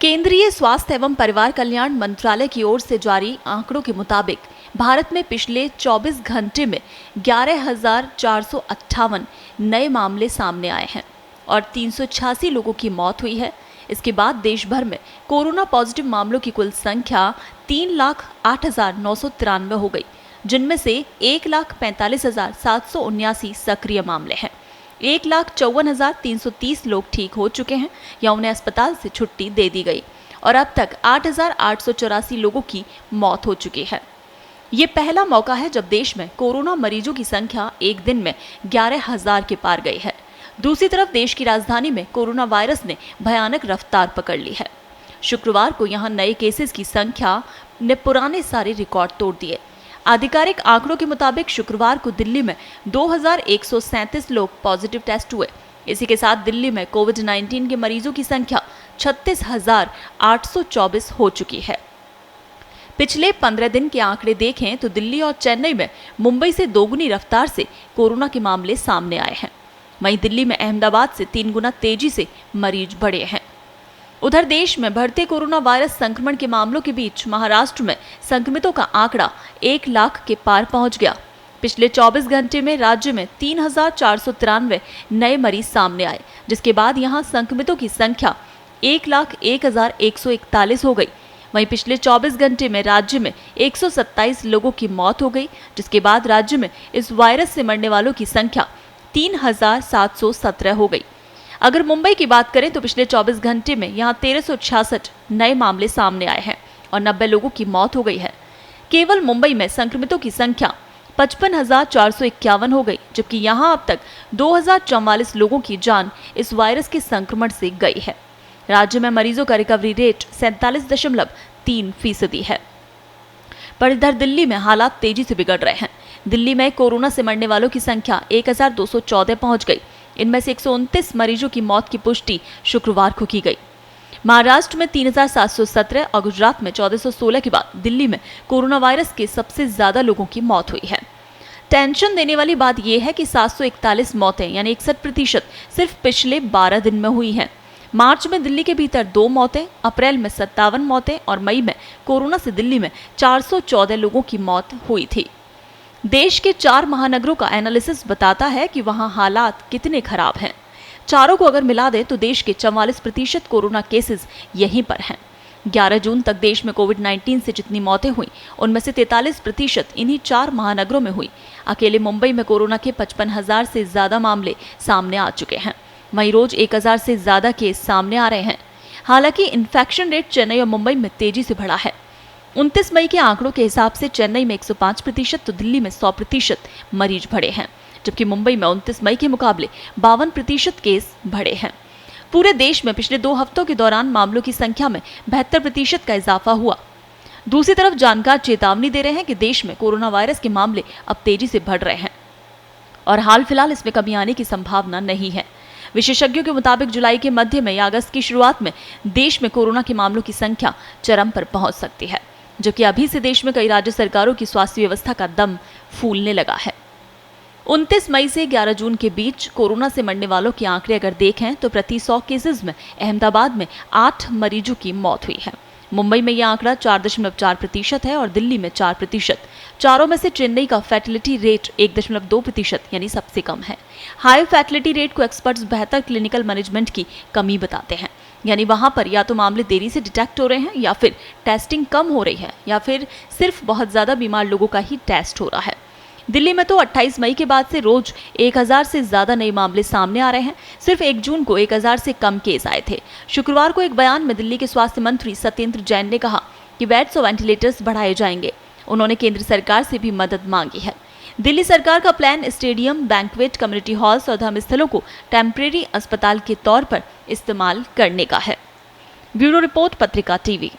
केंद्रीय स्वास्थ्य एवं परिवार कल्याण मंत्रालय की ओर से जारी आंकड़ों के मुताबिक भारत में पिछले 24 घंटे में 11,458 नए मामले सामने आए हैं और 386 लोगों की मौत हुई है। इसके बाद देश भर में कोरोना पॉजिटिव मामलों की कुल संख्या 3,08,993 हो गई, जिनमें से 1,45,779 सक्रिय मामले हैं। 1,54,330 लोग ठीक हो चुके हैं या उन्हें अस्पताल से छुट्टी दे दी गई और अब तक 8,884 लोगों की मौत हो चुकी है। ये पहला मौका है जब देश में कोरोना मरीजों की संख्या एक दिन में 11,000 के पार गई है। दूसरी तरफ देश की राजधानी में कोरोना वायरस ने भयानक रफ्तार पकड़ ली है। शुक्रवार को यहां नए केसेस की संख्या ने पुराने सारे रिकॉर्ड तोड़ दिए। आधिकारिक आंकड़ों के मुताबिक शुक्रवार को दिल्ली में 2,137 लोग पॉजिटिव टेस्ट हुए। इसी के साथ दिल्ली में कोविड-19 के मरीजों की संख्या 36,824 हो चुकी है। पिछले 15 दिन के आंकड़े देखें तो दिल्ली और चेन्नई में मुंबई से दोगुनी रफ्तार से कोरोना के मामले सामने आए हैं। वहीं दिल्ली में अहमदाबाद से 3 गुना तेजी से मरीज बढ़े हैं। उधर देश में बढ़ते कोरोना वायरस संक्रमण के मामलों के बीच महाराष्ट्र में संक्रमितों का आंकड़ा 1 लाख के पार पहुंच गया। पिछले 24 घंटे में राज्य में 3,493 नए मरीज सामने आए, जिसके बाद यहां संक्रमितों की संख्या 1,01,141 हो गई। वहीं पिछले 24 घंटे में राज्य में 127 लोगों की मौत हो गई, जिसके बाद राज्य में इस वायरस से मरने वालों की संख्या 3,717 हो गई। अगर मुंबई की बात करें तो पिछले 24 घंटे में यहां 1,366 नए मामले सामने आए हैं और 90 लोगों की मौत हो गई है। केवल मुंबई में संक्रमितों की संख्या 55,451 हो गई, जबकि यहां अब तक 2,044 लोगों की जान इस वायरस के संक्रमण से गई है। राज्य में मरीजों का रिकवरी रेट 47.3% है। पर इधर दिल्ली में हालात तेजी से बिगड़ रहे हैं। दिल्ली में कोरोना से मरने वालों की संख्या 1,214 पहुंच गई। इनमें से 129 मरीजों की मौत की पुष्टि शुक्रवार को की गई। महाराष्ट्र में 3,717 और गुजरात में 1,416 के बाद दिल्ली में कोरोना वायरस के सबसे ज्यादा लोगों की मौत हुई है। टेंशन देने वाली बात यह है कि 741 मौतें यानी 61% सिर्फ पिछले 12 दिन में हुई हैं। मार्च में दिल्ली के भीतर 2 मौतें, अप्रैल में 57 मौतें और मई में कोरोना से दिल्ली में 414 लोगों की मौत हुई थी। देश के 4 महानगरों का एनालिसिस बताता है कि वहां हालात कितने खराब हैं। चारों को अगर मिला दे तो देश के 44% कोरोना केसेस यहीं पर हैं। 11 जून तक देश में कोविड-19 से जितनी मौतें हुई, उनमें से 43% इन्हीं 4 महानगरों में हुई। अकेले मुंबई में कोरोना के 55,000 से ज्यादा मामले सामने आ चुके हैं। वहीं रोज 1,000 से ज्यादा केस सामने आ रहे हैं। हालांकि इन्फेक्शन रेट चेन्नई और मुंबई में तेजी से बढ़ा है। 29 मई के आंकड़ों के हिसाब से चेन्नई में 105% तो दिल्ली में 100% मरीज बढ़े हैं, जबकि मुंबई में 29 मई के मुकाबले 52% केस बढ़े हैं। पूरे देश में पिछले 2 हफ्तों के दौरान मामलों की संख्या में 72% का इजाफा हुआ। दूसरी तरफ जानकार चेतावनी दे रहे हैं कि देश में कोरोना वायरस के मामले अब तेजी से बढ़ रहे हैं और हाल फिलहाल इसमें कमी आने की संभावना नहीं है। विशेषज्ञों के मुताबिक जुलाई के मध्य में या अगस्त की शुरुआत में देश में कोरोना के मामलों की संख्या चरम पर पहुंच सकती है, जबकि अभी से देश में कई राज्य सरकारों की स्वास्थ्य व्यवस्था का दम फूलने लगा है। 29 मई से 11 जून के बीच कोरोना से मरने वालों के आंकड़े अगर देखें तो प्रति 100 केसेस में अहमदाबाद में 8 मरीजों की मौत हुई है। मुंबई में यह आंकड़ा 4.4% है और दिल्ली में 4%। चारों में से चेन्नई का फैटिलिटी रेट 1.2% यानी सबसे कम है। हाई फैटिलिटी रेट को एक्सपर्ट्स बेहतर क्लिनिकल मैनेजमेंट की कमी बताते हैं, यानी वहां पर या तो मामले देरी से डिटेक्ट हो रहे हैं या फिर टेस्टिंग कम हो रही है या फिर सिर्फ बहुत ज्यादा बीमार लोगों का ही टेस्ट हो रहा है। दिल्ली में तो 28 मई के बाद से रोज 1,000 से ज्यादा नए मामले सामने आ रहे हैं। सिर्फ 1 जून को 1,000 से कम केस आए थे। शुक्रवार को एक बयान में दिल्ली के स्वास्थ्य मंत्री सत्येंद्र जैन ने कहा कि बेड्स और वेंटिलेटर्स बढ़ाए जाएंगे। उन्होंने केंद्र सरकार से भी मदद मांगी है। दिल्ली सरकार का plan stadium, banquet, community halls और धर्मस्थलों को टेम्परेरी अस्पताल के तौर पर इस्तेमाल करने का है। ब्यूरो रिपोर्ट, पत्रिका टीवी।